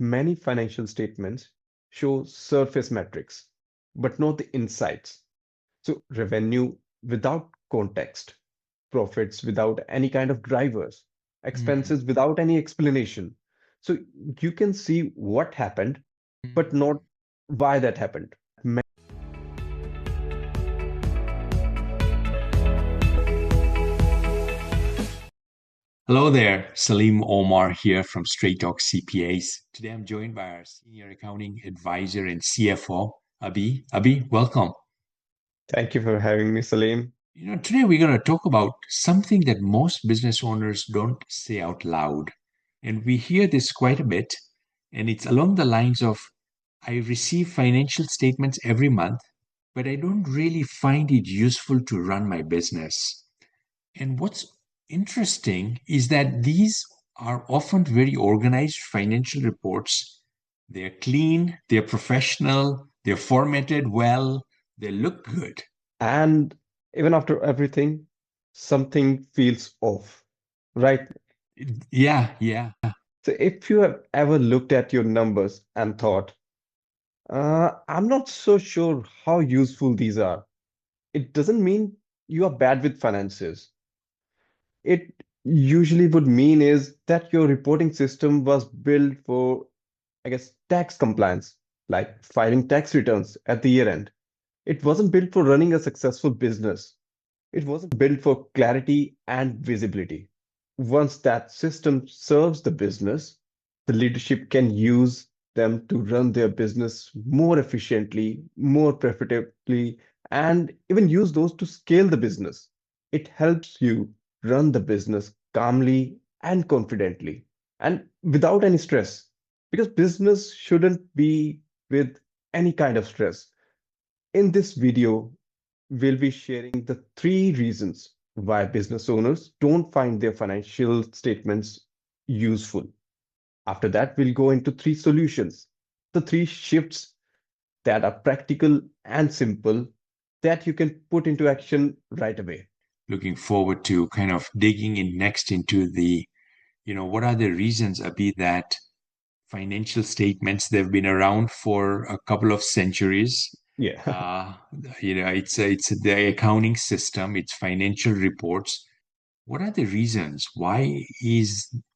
many financial statements show surface metrics, but not the insights. So, revenue without context, profits without any kind of drivers, Mm, expenses without any explanation. So, you can see what happened, but mm. not why that happened. Hello there, Salim Omar here from Straight Talk CPAs. Today I'm joined by our senior accounting advisor and CFO, Abhi. Abhi, welcome. Thank you for having me, Salim. Today we're going to talk about something that most business owners don't say out loud. And we hear this quite a bit, and it's along the lines of I receive financial statements every month, but I don't really find it useful to run my business. And what's interesting is that these are often very organized financial reports. They're clean, they're professional, they're formatted well, they look good. And even after everything, something feels off, right? Yeah, yeah. So if you have ever looked at your numbers and thought, I'm not so sure how useful these are, it doesn't mean you are bad with finances. It usually would mean is that your reporting system was built for, I guess, tax compliance, like filing tax returns at the year end. It wasn't built for running a successful business. It wasn't built for clarity and visibility. Once that system serves the business, the leadership can use them to run their business more efficiently, more profitably, and even use those to scale the business. It helps you run the business calmly and confidently and without any stress because business shouldn't be with any kind of stress. In this video, we'll be sharing the three reasons why business owners don't find their financial statements useful. After that, we'll go into three solutions, the three shifts that are practical and simple that you can put into action right away. Looking forward to kind of digging in next into what are the reasons, Abhi, that financial statements, they've been around for a couple of centuries. Yeah. Uh, it's the accounting system, it's financial reports. What are the reasons? Why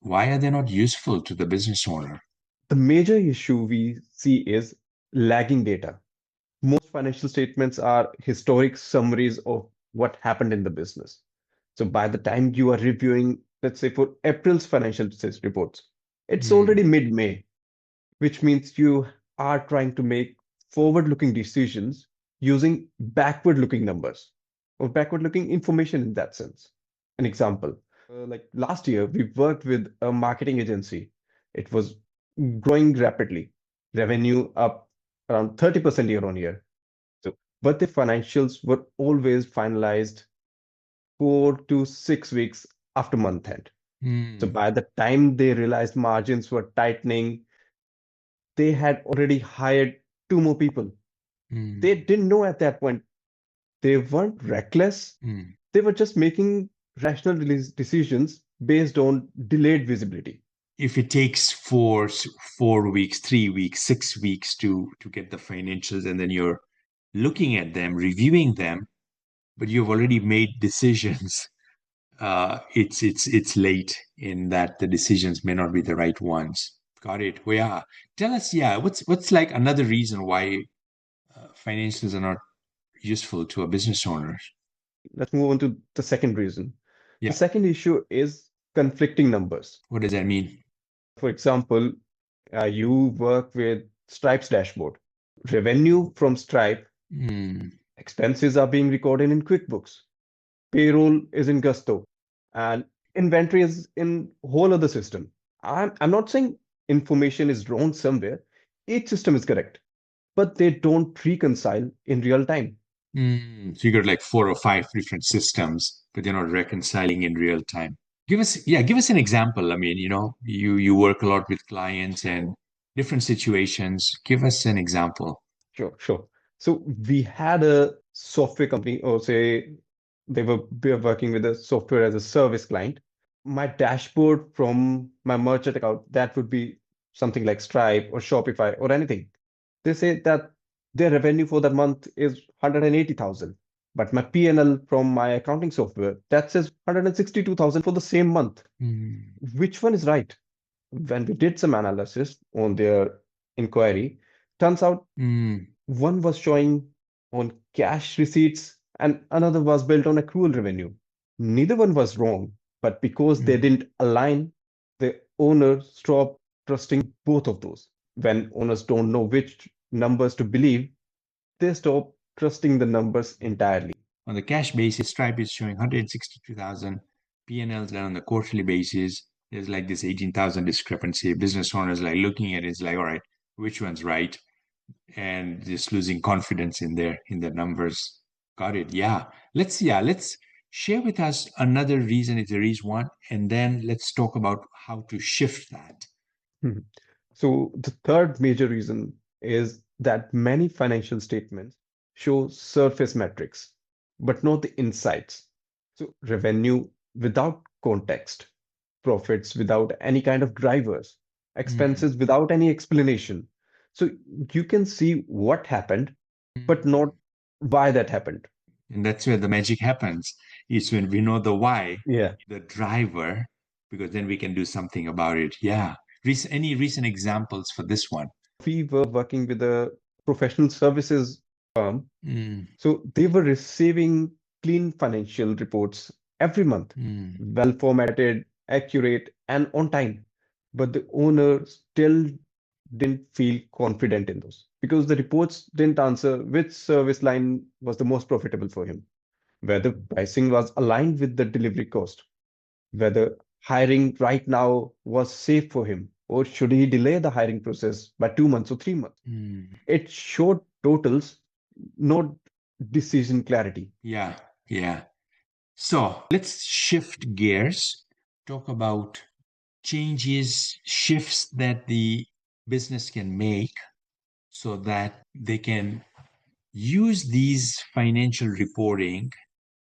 are they not useful to the business owner? The major issue we see is lagging data. Most financial statements are historic summaries of what happened in the business. So by the time you are reviewing, let's say for April's financial reports, it's already Hmm. mid-May, which means you are trying to make forward-looking decisions using backward-looking numbers or backward-looking information in that sense. An example, like last year, we worked with a marketing agency. It was growing rapidly, revenue up around 30% year on year. So, but the financials were always finalized 4 to 6 weeks after month end. So Hmm. by the time they realized margins were tightening, they had already hired two more people. They Hmm. didn't know at that point. They weren't reckless. Hmm. They were just making rational decisions based on delayed visibility. If it takes 4 weeks, 3 weeks, 6 weeks to get the financials, and then you're looking at them, reviewing them, but you've already made decisions, it's late in that the decisions may not be the right ones. Got it. Well, yeah. Tell us, yeah, what's like another reason why financials are not useful to a business owner? Let's move on to the second reason. The Yeah. second issue is conflicting numbers. What does that mean? For example, you work with Stripe's dashboard. Revenue from Stripe, Hmm. expenses are being recorded in QuickBooks, payroll is in Gusto, and inventory is in whole other system. I'm not saying information is wrong somewhere. Each system is correct, but they don't reconcile in real time. So you got like 4 or 5 different systems, but they're not reconciling in real time. Give us an example. I mean, you work a lot with clients and different situations. Give us an example. Sure, sure. So we had a software company, or say we were working with a software as a service client. My dashboard from my merchant account, that would be something like Stripe or Shopify or anything. They say that their revenue for that month is 180,000, but my P&L from my accounting software that says 162,000 for the same month. Mm, Which one is right? When we did some analysis on their inquiry, turns out mm, one was showing on cash receipts and another was built on accrual revenue. Neither one was wrong, but because they mm. didn't align, the owner stopped trusting both of those. When owners don't know which numbers to believe, they stop trusting the numbers entirely. On the cash basis, Stripe is showing 162,000. P&Ls that on the quarterly basis, there's like this 18,000 discrepancy. Business owners like looking at it, it's like, all right, which one's right? And just losing confidence in their numbers. Got it. Let's share with us another reason if there is one, and then let's talk about how to shift that. Mhm. So the third major reason is that many financial statements show surface metrics, but not the insights. So revenue without context, profits without any kind of drivers, Mm. expenses without any explanation. So you can see what happened, but not why that happened. And that's where the magic happens, is when we know the why, Yeah. the driver, because then we can do something about it. Yeah. Any recent examples for this one? We were working with a professional services firm. Mm, So they were receiving clean financial reports every month, mm, well formatted, accurate, and on time. But the owner still didn't feel confident in those because the reports didn't answer which service line was the most profitable for him, whether pricing was aligned with the delivery cost, whether hiring right now was safe for him, or should he delay the hiring process by 2 months or 3 months. mm. It showed totals, not decision clarity. Yeah, yeah. So let's shift gears, talk about changes, shifts that the business can make so that they can use these financial reporting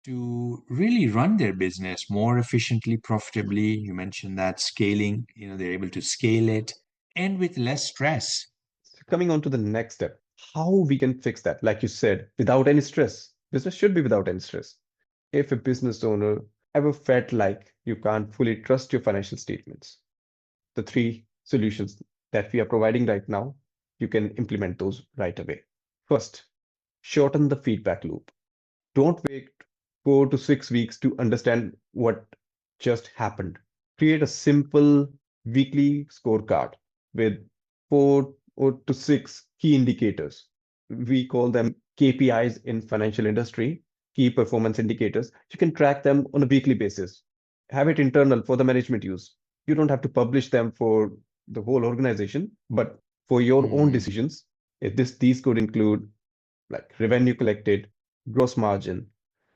to really run their business more efficiently, profitably. You mentioned that scaling, they're able to scale it and with less stress. So coming on to the next step, how we can fix that, like you said, without any stress. Business should be without any stress. If a business owner ever felt like you can't fully trust your financial statements, the three solutions that we are providing right now, you can implement those right away. First, shorten the feedback loop. Don't wait 4 to 6 weeks to understand what just happened. Create a simple weekly scorecard with 4 or to 6 key indicators. We call them KPIs in financial industry, key performance indicators. You can track them on a weekly basis. Have it internal for the management use. You don't have to publish them for the whole organization, but for your own Mm, decisions, these could include like revenue collected, gross margin,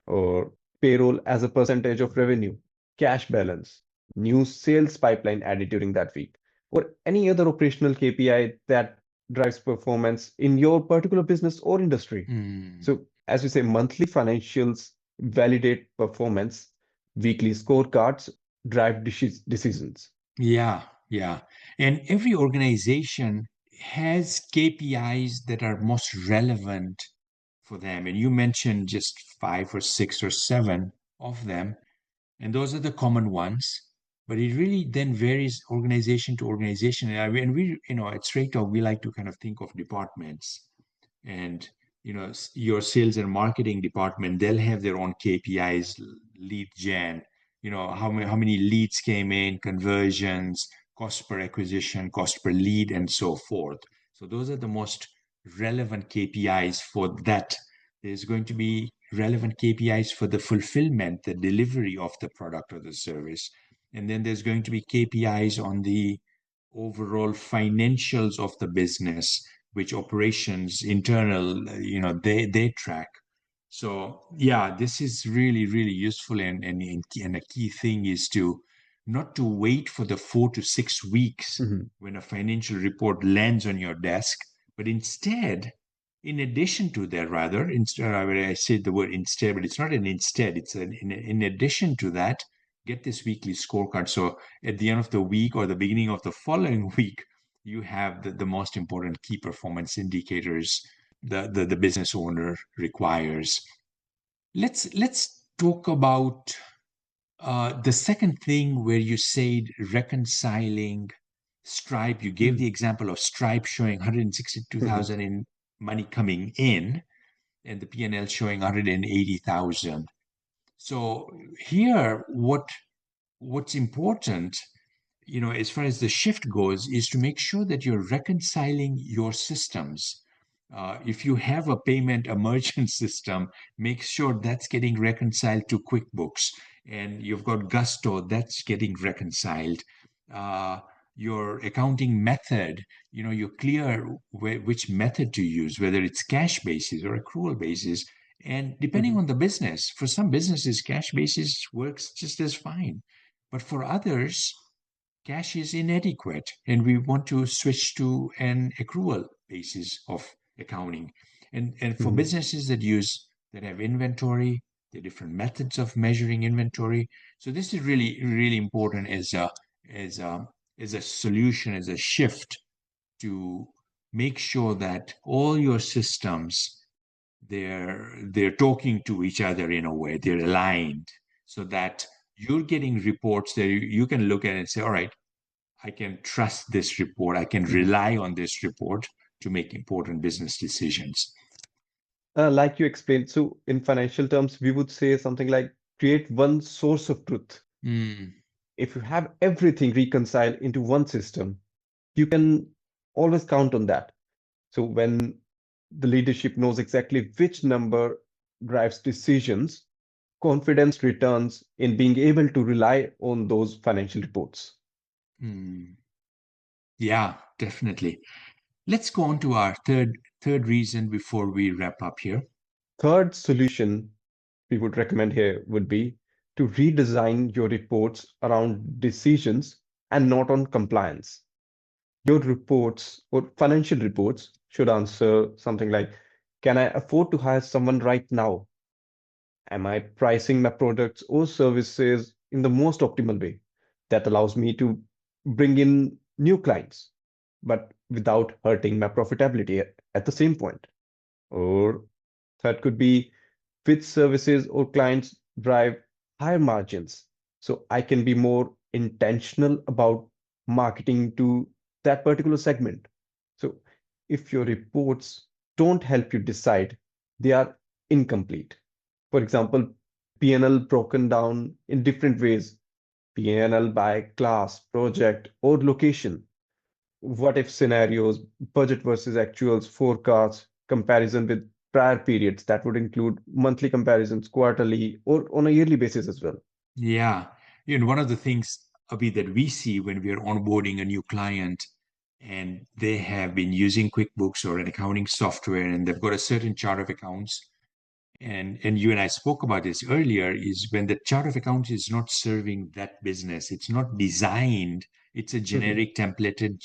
or payroll as a percentage of revenue, cash balance, new sales pipeline added during that week, or any other operational KPI that drives performance in your particular business or industry. mm. So, as we say, monthly financials validate performance, weekly scorecards drive decisions. Yeah, yeah. And every organization has KPIs that are most relevant for them. And you mentioned just five or six or seven of them. And those are the common ones. But it really then varies organization to organization. And we, at Straight Talk, we like to kind of think of departments. And your sales and marketing department, they'll have their own KPIs, lead gen, how many leads came in, conversions, cost per acquisition, cost per lead, and so forth. So those are the most relevant KPIs for that. There's going to be relevant KPIs for the fulfillment, the delivery of the product or the service. And then there's going to be KPIs on the overall financials of the business, which operations internal, they track. So yeah, this is really really useful, and a key thing is to not to wait for the 4 to 6 weeks Mhm. when a financial report lands on your desk, but instead, in addition to that, rather, instead, I said the word instead, but it's not an instead, it's in addition to that, get this weekly scorecard. So at the end of the week or the beginning of the following week, you have the most important key performance indicators the business owner requires. Let's talk about the second thing where you said reconciling Stripe. You gave Mhm. the example of Stripe showing Mhm. 162,000 in money coming in and the P&L showing 180,000. So here, what's important, as far as the shift goes, is to make sure that you're reconciling your systems. If you have a payment, a merchant system, make sure that's getting reconciled to QuickBooks. And you've got Gusto, that's getting reconciled. Uh, your accounting method, you're clear which method to use, whether it's cash basis or accrual basis. And depending Mhm. on the business, for some businesses, cash basis works just as fine. But for others, cash is inadequate and we want to switch to an accrual basis of accounting. And for Mhm. businesses that have inventory, there are different methods of measuring inventory. So this is really, really important as a as a solution, as a shift to make sure that all your systems, they're talking to each other in a way, they're aligned, so that you're getting reports that you can look at and say, all right, I can trust this report, I can Mhm. rely on this report to make important business decisions. Like you explained, so in financial terms, we would say something like create one source of truth. Mm, If you have everything reconciled into one system, you can always count on that. So when the leadership knows exactly which number drives decisions, confidence returns in being able to rely on those financial reports. mm. Yeah, definitely. Let's go on to our third reason before we wrap up here. Third solution we would recommend here would be to redesign your reports around decisions and not on compliance. Your reports or financial reports should answer something like, can I afford to hire someone right now? Am I pricing my products or services in the most optimal way that allows me to bring in new clients, but without hurting my profitability at the same point? Or that could be which services or clients drive higher margins. So I can be more intentional about marketing to that particular segment. So if your reports don't help you decide, they are incomplete. For example, P&L broken down in different ways, P&L by class, project, or location. What if scenarios, budget versus actuals, forecasts, comparison with prior periods that would include monthly comparisons, quarterly, or on a yearly basis as well. Yeah. One of the things, Abhi, that we see when we are onboarding a new client and they have been using QuickBooks or an accounting software and they've got a certain chart of accounts, and you and I spoke about this earlier, is when the chart of accounts is not serving that business, it's not designed, it's a Mhm. generic templated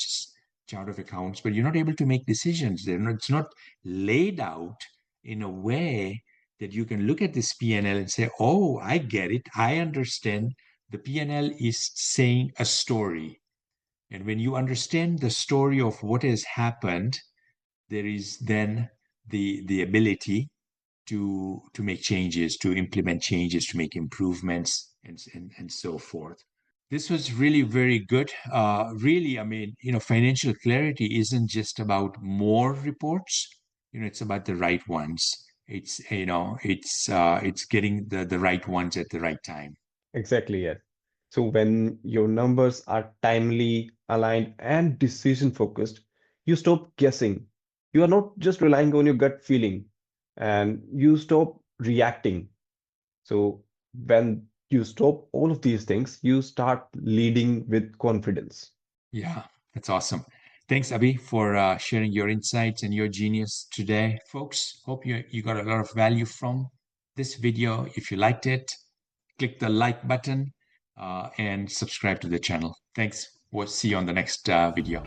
chart of accounts, but you're not able to make decisions. It's not laid out in a way that you can look at this P&L and say, oh, I get it, I understand. The P&L is saying a story. And when you understand the story of what has happened, there is then the ability to make changes, to implement changes, to make improvements, and so forth. This was really very good. Really, I mean, financial clarity isn't just about more reports. It's about the right ones. It's getting the right ones at the right time. Exactly, yes. So when your numbers are timely, aligned, and decision focused, you stop guessing. You are not just relying on your gut feeling and you stop reacting. So when you stop all of these things, you start leading with confidence. Yeah, that's awesome. Thanks, Abhi, for sharing your insights and your genius today, folks. Hope you got a lot of value from this video. If you liked it, click the like button and subscribe to the channel. Thanks. We'll see you on the next video.